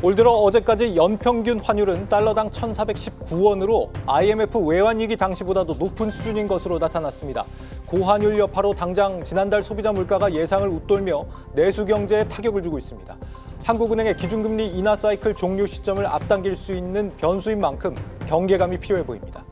올 들어 어제까지 연평균 환율은 달러당 1,419원으로 IMF 외환위기 당시보다도 높은 수준인 것으로 나타났습니다. 고환율 여파로 당장 지난달 소비자 물가가 예상을 웃돌며 내수 경제에 타격을 주고 있습니다. 한국은행의 기준금리 인하 사이클 종료 시점을 앞당길 수 있는 변수인 만큼 경계감이 필요해 보입니다.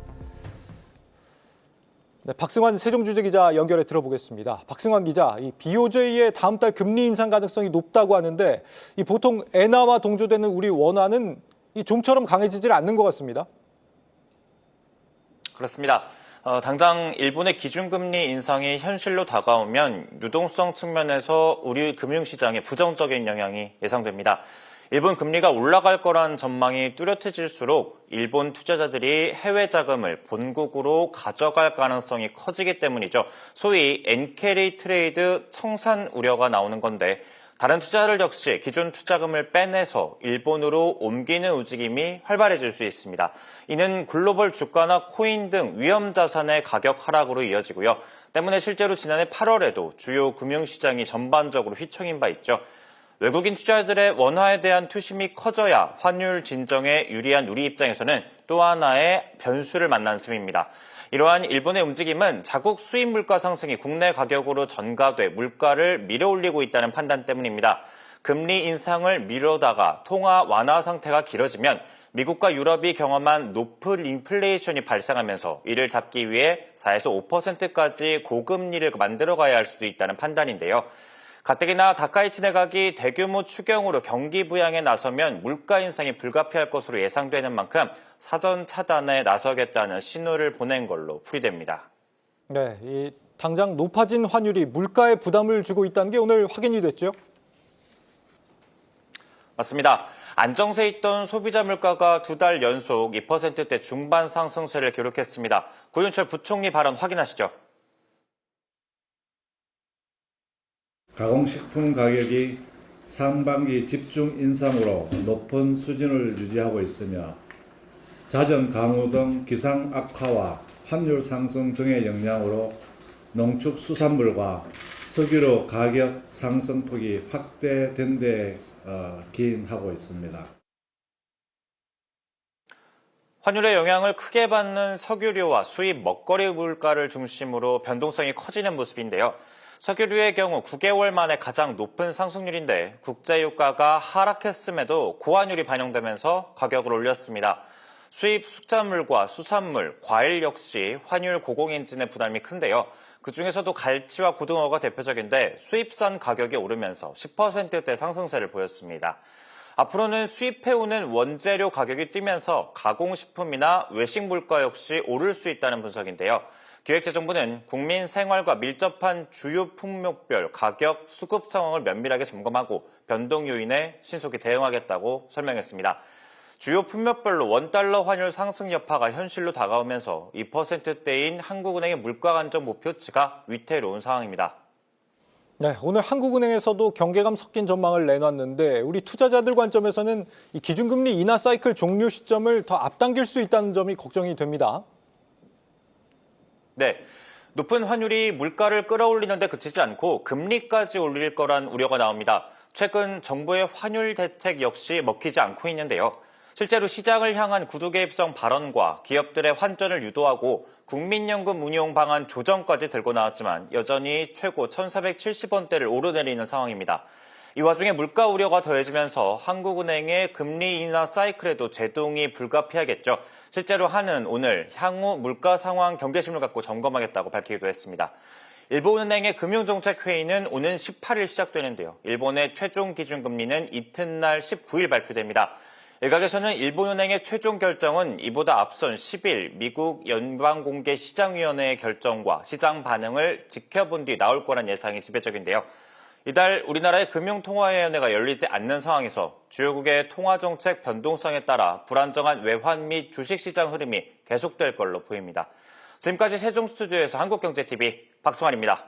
네, 박승환 세종주재기자 연결해 들어보겠습니다. 박승환 기자, 이 BOJ의 다음 달 금리 인상 가능성이 높다고 하는데 보통 엔화와 동조되는 우리 원화는 좀처럼 강해지질 않는 것 같습니다. 그렇습니다. 당장 일본의 기준금리 인상이 현실로 다가오면 유동성 측면에서 우리 금융시장에 부정적인 영향이 예상됩니다. 일본 금리가 올라갈 거란 전망이 뚜렷해질수록 일본 투자자들이 해외 자금을 본국으로 가져갈 가능성이 커지기 때문이죠. 소위 엔캐리 트레이드 청산 우려가 나오는 건데 다른 투자들 역시 기존 투자금을 빼내서 일본으로 옮기는 움직임이 활발해질 수 있습니다. 이는 글로벌 주가나 코인 등 위험 자산의 가격 하락으로 이어지고요. 때문에 실제로 지난해 8월에도 주요 금융시장이 전반적으로 휘청인 바 있죠. 외국인 투자자들의 원화에 대한 투심이 커져야 환율 진정에 유리한 우리 입장에서는 또 하나의 변수를 만난 셈입니다. 이러한 일본의 움직임은 자국 수입 물가 상승이 국내 가격으로 전가돼 물가를 밀어올리고 있다는 판단 때문입니다. 금리 인상을 미루다가 통화 완화 상태가 길어지면 미국과 유럽이 경험한 높은 인플레이션이 발생하면서 이를 잡기 위해 4에서 5%까지 고금리를 만들어가야 할 수도 있다는 판단인데요. 가뜩이나 다카이치 내각이 대규모 추경으로 경기 부양에 나서면 물가 인상이 불가피할 것으로 예상되는 만큼 사전 차단에 나서겠다는 신호를 보낸 걸로 풀이됩니다. 네, 당장 높아진 환율이 물가에 부담을 주고 있다는 게 오늘 확인이 됐죠? 맞습니다. 안정세에 있던 소비자 물가가 2달 연속 2%대 중반 상승세를 기록했습니다. 고윤철 부총리 발언 확인하시죠. 가공식품 가격이 상반기 집중 인상으로 높은 수준을 유지하고 있으며 자정 강우 등 기상 악화와 환율 상승 등의 영향으로 농축수산물과 석유로 가격 상승폭이 확대된 데 기인하고 있습니다. 환율의 영향을 크게 받는 석유류와 수입 먹거리 물가를 중심으로 변동성이 커지는 모습인데요. 석유류의 경우 9개월 만에 가장 높은 상승률인데 국제유가가 하락했음에도 고환율이 반영되면서 가격을 올렸습니다. 수입 숙자물과 수산물, 과일 역시 환율 고공행진의 부담이 큰데요. 그중에서도 갈치와 고등어가 대표적인데 수입산 가격이 오르면서 10%대 상승세를 보였습니다. 앞으로는 수입해오는 원재료 가격이 뛰면서 가공식품이나 외식 물가 역시 오를 수 있다는 분석인데요. 기획재정부는 국민 생활과 밀접한 주요 품목별 가격 수급 상황을 면밀하게 점검하고 변동 요인에 신속히 대응하겠다고 설명했습니다. 주요 품목별로 원달러 환율 상승 여파가 현실로 다가오면서 2%대인 한국은행의 물가 안정 목표치가 위태로운 상황입니다. 네, 오늘 한국은행에서도 경계감 섞인 전망을 내놨는데 우리 투자자들 관점에서는 이 기준금리 인하 사이클 종료 시점을 더 앞당길 수 있다는 점이 걱정이 됩니다. 네, 높은 환율이 물가를 끌어올리는 데 그치지 않고 금리까지 올릴 거란 우려가 나옵니다. 최근 정부의 환율 대책 역시 먹히지 않고 있는데요. 실제로 시장을 향한 구두 개입성 발언과 기업들의 환전을 유도하고 국민연금 운용 방안 조정까지 들고 나왔지만 여전히 최고 1,470원대를 오르내리는 상황입니다. 이 와중에 물가 우려가 더해지면서 한국은행의 금리 인하 사이클에도 제동이 불가피하겠죠. 실제로 한은 오늘 향후 물가 상황 경계심을 갖고 점검하겠다고 밝히기도 했습니다. 일본은행의 금융정책회의는 오는 18일 시작되는데요. 일본의 최종 기준금리는 이튿날 19일 발표됩니다. 일각에서는 일본은행의 최종 결정은 이보다 앞선 10일 미국 연방공개시장위원회의 결정과 시장 반응을 지켜본 뒤 나올 거란 예상이 지배적인데요. 이달 우리나라의 금융통화위원회가 열리지 않는 상황에서 주요국의 통화정책 변동성에 따라 불안정한 외환 및 주식시장 흐름이 계속될 걸로 보입니다. 지금까지 세종스튜디오에서 한국경제TV 박승환입니다.